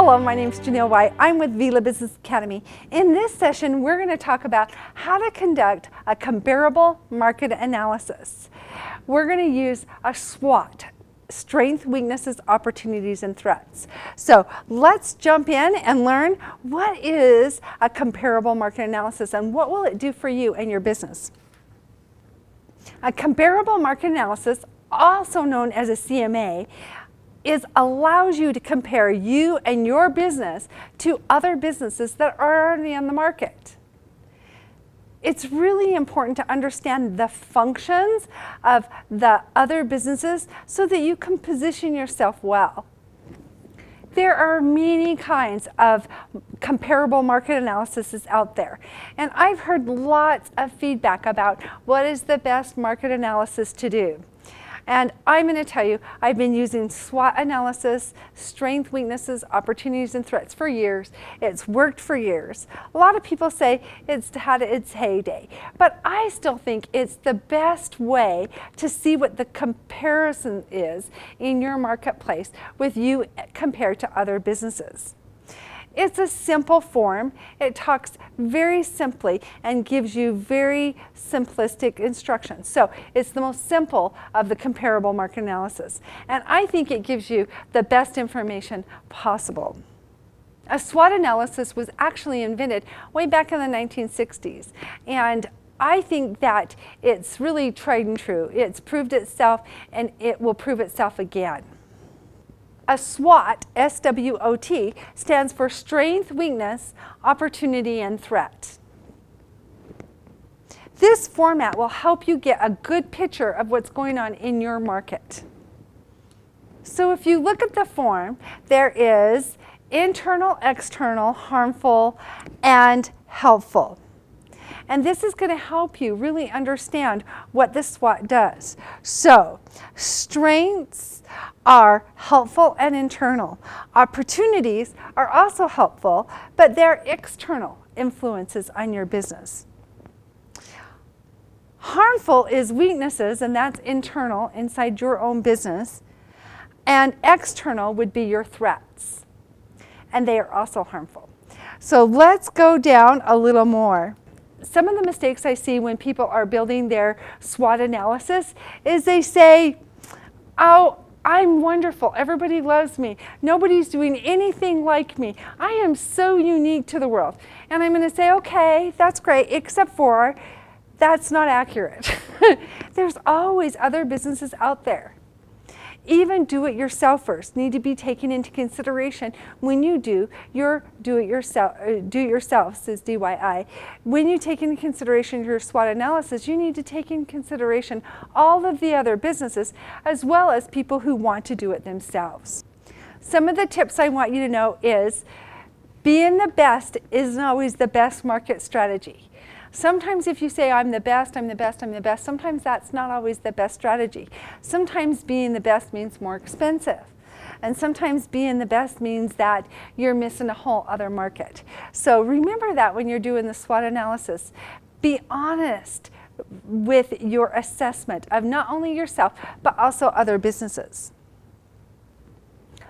Hello, my name is Janelle White. I'm with Vila Business Academy. In this session, we're going to talk about how to conduct a comparable market analysis. We're going to use a SWOT, strengths, weaknesses, opportunities, and threats. So let's jump in and learn what is a comparable market analysis and what will it do for you and your business. A comparable market analysis, also known as a CMA, allows you to compare you and your business to other businesses that are already on the market. It's really important to understand the functions of the other businesses so that you can position yourself well. There are many kinds of comparable market analyses out there, and I've heard lots of feedback about what is the best market analysis to do. And I'm going to tell you, I've been using SWOT analysis, strengths, weaknesses, opportunities, and threats for years. It's worked for years. A lot of people say it's had its heyday, but I still think it's the best way to see what the comparison is in your marketplace with you compared to other businesses. It's a simple form. It talks very simply and gives you very simplistic instructions. So it's the most simple of the comparable market analysis. And I think it gives you the best information possible. A SWOT analysis was actually invented way back in the 1960s. And I think that it's really tried and true. It's proved itself and it will prove itself again. A SWOT, S-W-O-T, stands for strength, weakness, opportunity, and threat. This format will help you get a good picture of what's going on in your market. So if you look at the form, there is internal, external, harmful, and helpful. And this is going to help you really understand what the SWOT does. So, strengths are helpful and internal. Opportunities are also helpful, but they're external influences on your business. Harmful is weaknesses, and that's internal inside your own business. And external would be your threats. And they are also harmful. So let's go down a little more. Some of the mistakes I see when people are building their SWOT analysis is they say, oh, I'm wonderful. Everybody loves me. Nobody's doing anything like me. I am so unique to the world. And I'm going to say, okay, that's great, except for that's not accurate. There's always other businesses out there. Even do-it-yourselfers need to be taken into consideration when you do your do-it-yourself, says DIY. When you take into consideration your SWOT analysis, you need to take into consideration all of the other businesses as well as people who want to do it themselves. Some of the tips I want you to know is being the best isn't always the best market strategy. Sometimes if you say, I'm the best, I'm the best, I'm the best, sometimes that's not always the best strategy. Sometimes being the best means more expensive. And sometimes being the best means that you're missing a whole other market. So remember that when you're doing the SWOT analysis. Be honest with your assessment of not only yourself, but also other businesses.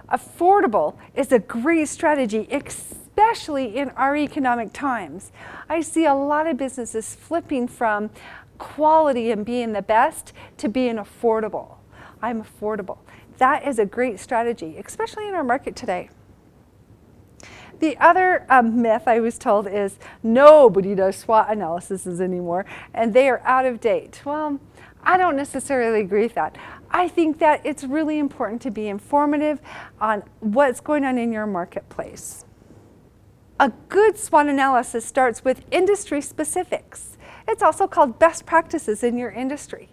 Affordable is a great strategy, especially in our economic times. I see a lot of businesses flipping from quality and being the best to being affordable. I'm affordable. That is a great strategy, especially in our market today. The other myth I was told is nobody does SWOT analyses anymore and they are out of date. Well, I don't necessarily agree with that. I think that it's really important to be informative on what's going on in your marketplace. A good SWOT analysis starts with industry specifics. It's also called best practices in your industry.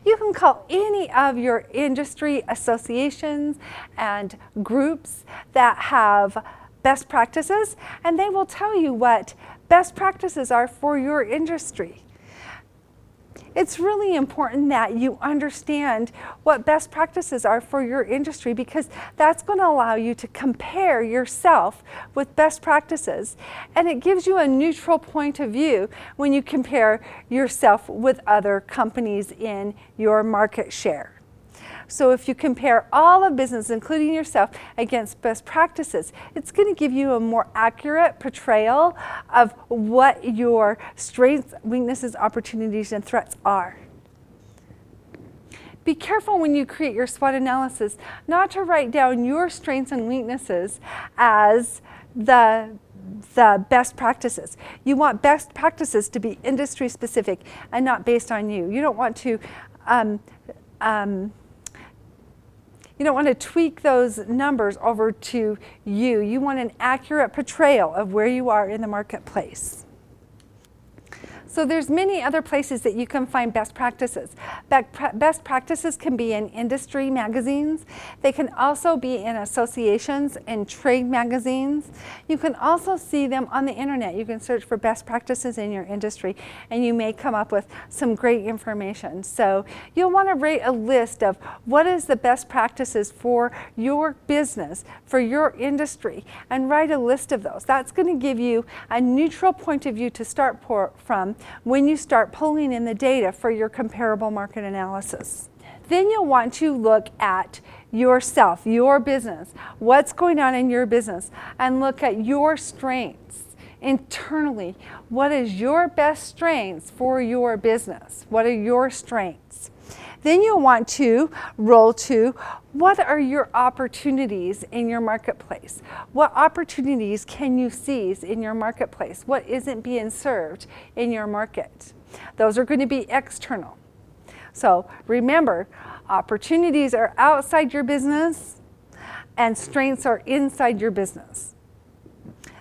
You can call any of your industry associations and groups that have best practices, and they will tell you what best practices are for your industry. It's really important that you understand what best practices are for your industry because that's going to allow you to compare yourself with best practices. And it gives you a neutral point of view when you compare yourself with other companies in your market share. So if you compare all of business, including yourself, against best practices, it's going to give you a more accurate portrayal of what your strengths, weaknesses, opportunities, and threats are. Be careful when you create your SWOT analysis not to write down your strengths and weaknesses as the best practices. You want best practices to be industry specific and not based on you. You don't want to tweak those numbers over to you. You want an accurate portrayal of where you are in the marketplace. So there's many other places that you can find best practices. Best practices can be in industry magazines. They can also be in associations and trade magazines. You can also see them on the internet. You can search for best practices in your industry and you may come up with some great information. So you'll want to write a list of what is the best practices for your business, for your industry, and write a list of those. That's going to give you a neutral point of view to start from when you start pulling in the data for your comparable market analysis. Then you'll want to look at yourself, your business, what's going on in your business, and look at your strengths internally. What is your best strengths for your business? What are your strengths? Then you'll want to roll to what are your opportunities in your marketplace? What opportunities can you seize in your marketplace? What isn't being served in your market? Those are going to be external. So remember, opportunities are outside your business and strengths are inside your business.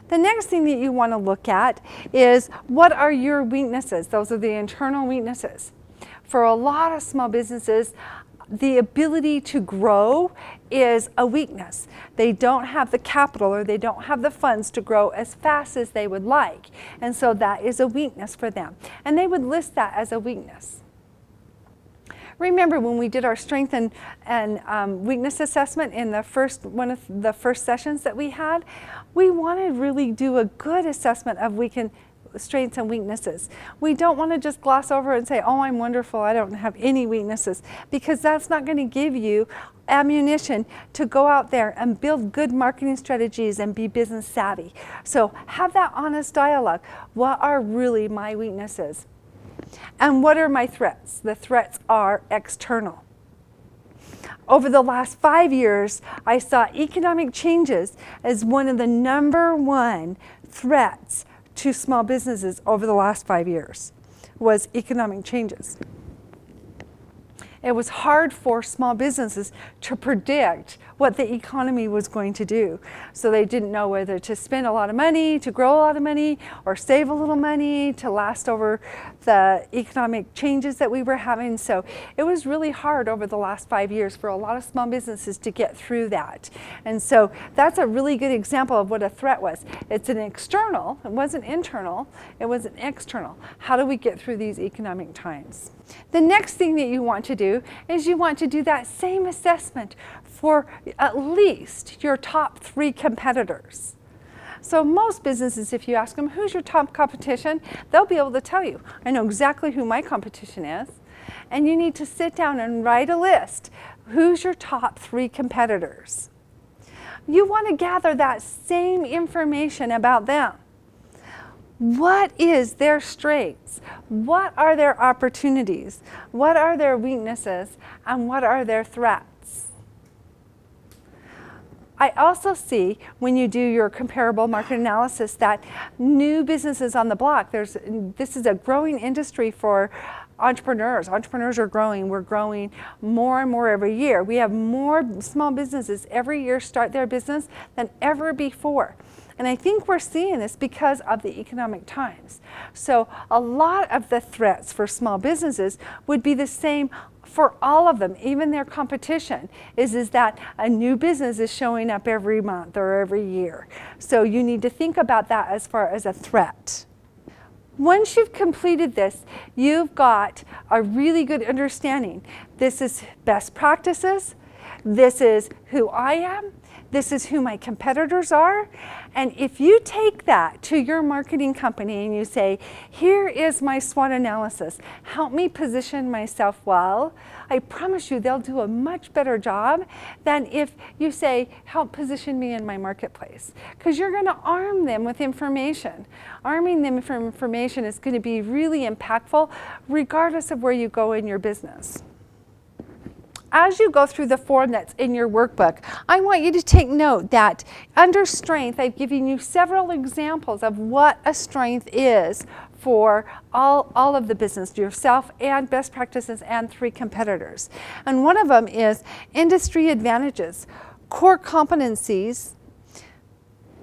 The next thing that you want to look at is what are your weaknesses? Those are the internal weaknesses. For a lot of small businesses, the ability to grow is a weakness. They don't have the capital or they don't have the funds to grow as fast as they would like. And so that is a weakness for them. And they would list that as a weakness. Remember when we did our strength and weakness assessment in one of the first sessions that we had, we wanted to really do a good assessment of strengths and weaknesses. We don't want to just gloss over and say, oh, I'm wonderful, I don't have any weaknesses, because that's not going to give you ammunition to go out there and build good marketing strategies and be business savvy. So have that honest dialogue. What are really my weaknesses? And what are my threats? The threats are external. Over the last 5 years, I saw economic changes as one of the #1 threats to small businesses over the last 5 years was economic changes. It was hard for small businesses to predict what the economy was going to do. So they didn't know whether to spend a lot of money, to grow a lot of money, or save a little money to last over the economic changes that we were having. So it was really hard over the last 5 years for a lot of small businesses to get through that. And so that's a really good example of what a threat was. It's an external, it wasn't internal, it was an external. How do we get through these economic times? The next thing that you want to do is you want to do that same assessment for at least your top 3 competitors. So most businesses, if you ask them, who's your top competition? They'll be able to tell you. I know exactly who my competition is. And you need to sit down and write a list. Who's your top 3 competitors? You want to gather that same information about them. What is their strengths? What are their opportunities? What are their weaknesses? And what are their threats? I also see when you do your comparable market analysis that new businesses on the block, this is a growing industry for entrepreneurs. Entrepreneurs are growing. We're growing more and more every year. We have more small businesses every year start their business than ever before. And I think we're seeing this because of the economic times. So a lot of the threats for small businesses would be the same for all of them, even their competition, is that a new business is showing up every month or every year. So you need to think about that as far as a threat. Once you've completed this, you've got a really good understanding. This is best practices. This is who I am. This is who my competitors are. And if you take that to your marketing company and you say, here is my SWOT analysis, help me position myself well, I promise you they'll do a much better job than if you say, help position me in my marketplace. Because you're going to arm them with information. Arming them with information is going to be really impactful regardless of where you go in your business. As you go through the form that's in your workbook, I want you to take note that under strength, I've given you several examples of what a strength is for all of the business, yourself and best practices and 3 competitors. And one of them is industry advantages, core competencies,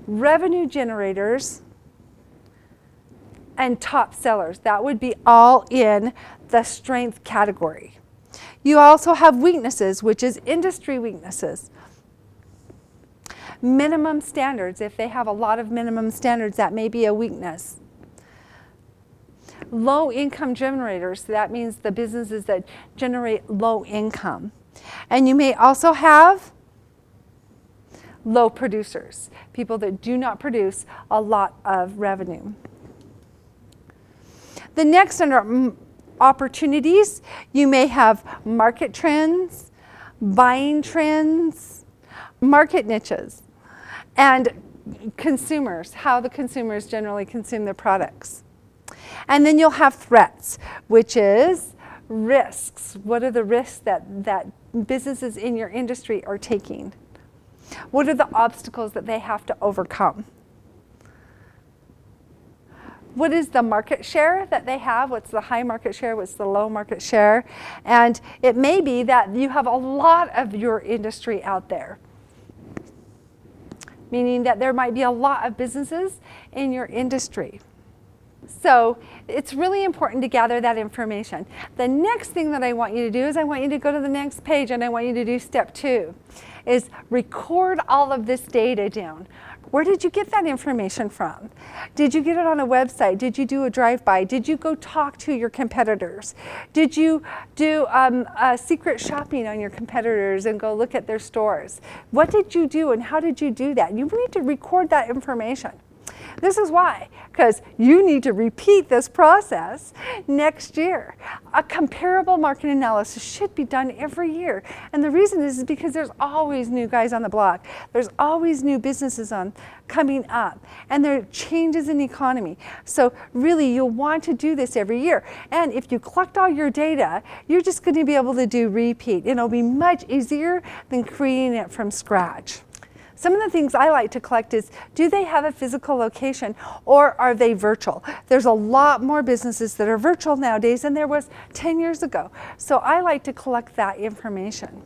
revenue generators, and top sellers. That would be all in the strength category. You also have weaknesses, which is industry weaknesses. Minimum standards, if they have a lot of minimum standards, that may be a weakness. Low income generators, so that means the businesses that generate low income. And you may also have low producers, people that do not produce a lot of revenue. The next under opportunities, you may have market trends, buying trends, market niches, and consumers, how the consumers generally consume their products. And then you'll have threats, which is risks. What are the risks that businesses in your industry are taking? What are the obstacles that they have to overcome? What is the market share that they have? What's the high market share? What's the low market share? And it may be that you have a lot of your industry out there, meaning that there might be a lot of businesses in your industry. So it's really important to gather that information. The next thing that I want you to do is I want you to go to the next page, and I want you to do step 2, is record all of this data down. Where did you get that information from? Did you get it on a website? Did you do a drive-by? Did you go talk to your competitors? Did you do secret shopping on your competitors and go look at their stores? What did you do and how did you do that? You need to record that information. This is why, because you need to repeat this process next year. A comparable market analysis should be done every year. And the reason is because there's always new guys on the block. There's always new businesses coming up. And there are changes in the economy. So really, you'll want to do this every year. And if you collect all your data, you're just going to be able to do repeat. It'll be much easier than creating it from scratch. Some of the things I like to collect is, do they have a physical location or are they virtual? There's a lot more businesses that are virtual nowadays than there was 10 years ago. So I like to collect that information.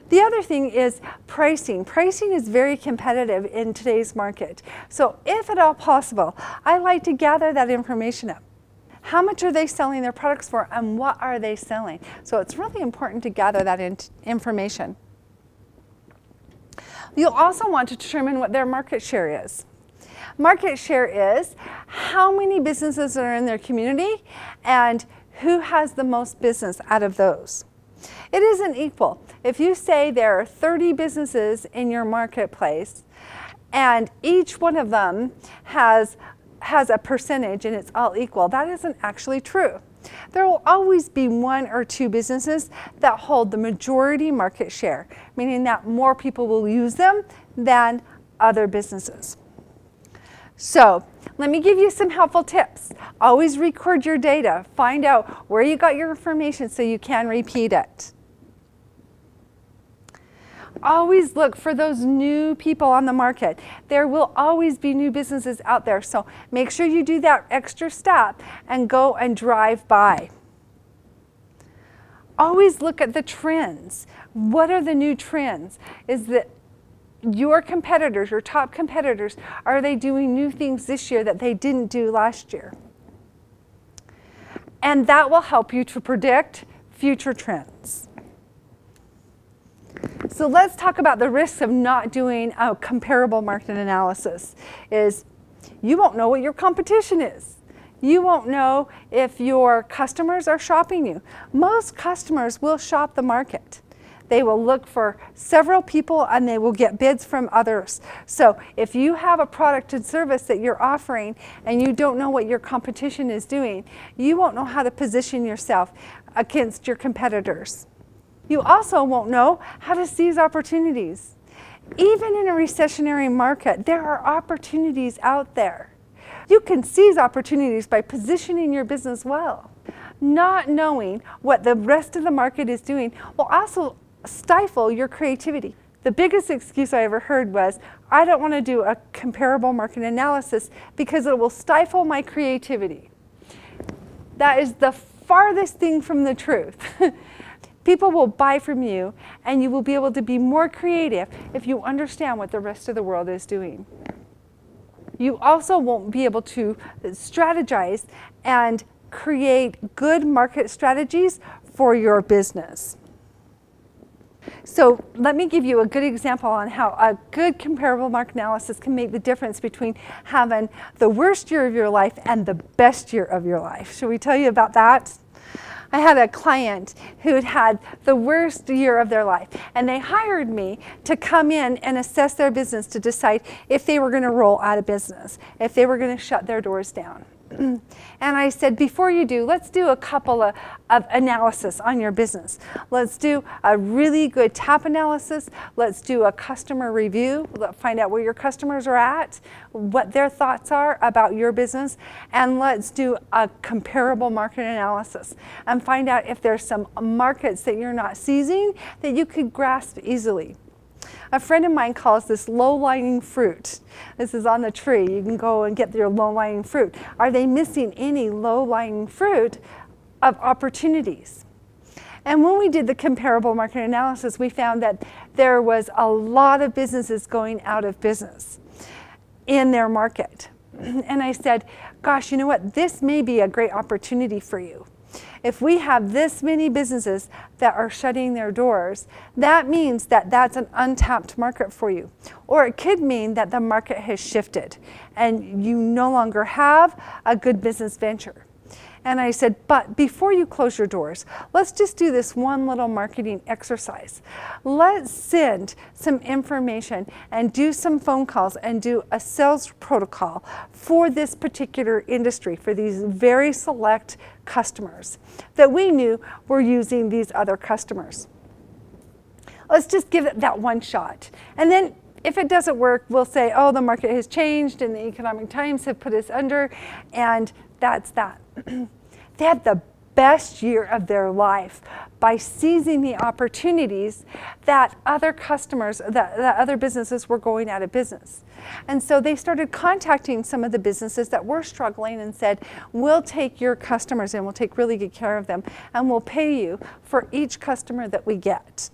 The other thing is pricing. Pricing is very competitive in today's market. So if at all possible, I like to gather that information up. How much are they selling their products for and what are they selling? So it's really important to gather that information. You'll also want to determine what their market share is. Market share is how many businesses are in their community and who has the most business out of those. It isn't equal. If you say there are 30 businesses in your marketplace and each one of them has a percentage and it's all equal, that isn't actually true. There will always be 1 or 2 businesses that hold the majority market share, meaning that more people will use them than other businesses. So let me give you some helpful tips. Always record your data. Find out where you got your information so you can repeat it. Always look for those new people on the market. There will always be new businesses out there, so make sure you do that extra step and go and drive by. Always look at the trends. What are the new trends? Is that your competitors, your top competitors, are they doing new things this year that they didn't do last year? And that will help you to predict future trends. So let's talk about the risks of not doing a comparable market analysis. Is you won't know what your competition is. You won't know if your customers are shopping you. Most customers will shop the market. They will look for several people and they will get bids from others. So if you have a product and service that you're offering and you don't know what your competition is doing, you won't know how to position yourself against your competitors. You also won't know how to seize opportunities. Even in a recessionary market, there are opportunities out there. You can seize opportunities by positioning your business well. Not knowing what the rest of the market is doing will also stifle your creativity. The biggest excuse I ever heard was, I don't want to do a comparable market analysis because it will stifle my creativity. That is the farthest thing from the truth. People will buy from you and you will be able to be more creative if you understand what the rest of the world is doing. You also won't be able to strategize and create good market strategies for your business. So let me give you a good example on how a good comparable market analysis can make the difference between having the worst year of your life and the best year of your life. Should we tell you about that? I had a client who had the worst year of their life, and they hired me to come in and assess their business to decide if they were going to roll out of business, if they were going to shut their doors down. And I said, before you do, let's do a couple of analysis on your business. Let's do a really good TAP analysis. Let's do a customer review. Let's find out where your customers are at, what their thoughts are about your business. And let's do a comparable market analysis and find out if there's some markets that you're not seizing that you could grasp easily. A friend of mine calls this low-lying fruit. This is on the tree. You can go and get your low-lying fruit. Are they missing any low-lying fruit of opportunities? And when we did the comparable market analysis, we found that there was a lot of businesses going out of business in their market. And I said, gosh, you know what? This may be a great opportunity for you. If we have this many businesses that are shutting their doors, that means that that's an untapped market for you. Or it could mean that the market has shifted and you no longer have a good business venture. And I said, but before you close your doors, let's just do this one little marketing exercise. Let's send some information and do some phone calls and do a sales protocol for this particular industry, for these very select customers that we knew were using these other customers. Let's just give it that one shot. And then if it doesn't work, we'll say, oh, the market has changed and the economic times have put us under, and that's that. They had the best year of their life by seizing the opportunities that other customers, that other businesses were going out of business. And so they started contacting some of the businesses that were struggling and said, we'll take your customers in, we'll take really good care of them, and we'll pay you for each customer that we get.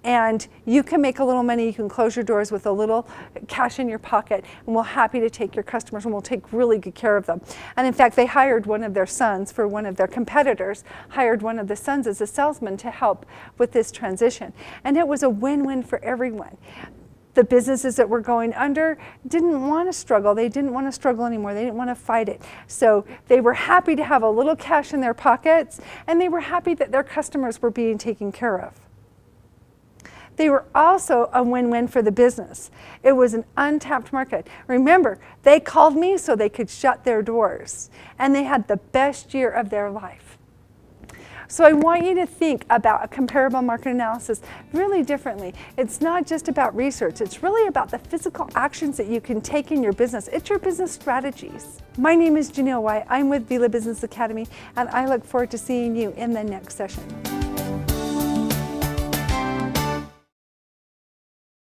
And you can make a little money, you can close your doors with a little cash in your pocket, and we're happy to take your customers and we'll take really good care of them. And in fact, they hired one of their sons for one of their competitors, hired one of the sons as a salesman to help with this transition. And it was a win-win for everyone. The businesses that were going under didn't want to struggle. They didn't want to struggle anymore. They didn't want to fight it. So they were happy to have a little cash in their pockets, and they were happy that their customers were being taken care of. They were also a win-win for the business. It was an untapped market. Remember, they called me so they could shut their doors, and they had the best year of their life. So I want you to think about a comparable market analysis really differently. It's not just about research. It's really about the physical actions that you can take in your business. It's your business strategies. My name is Janelle White. I'm with Vila Business Academy, and I look forward to seeing you in the next session.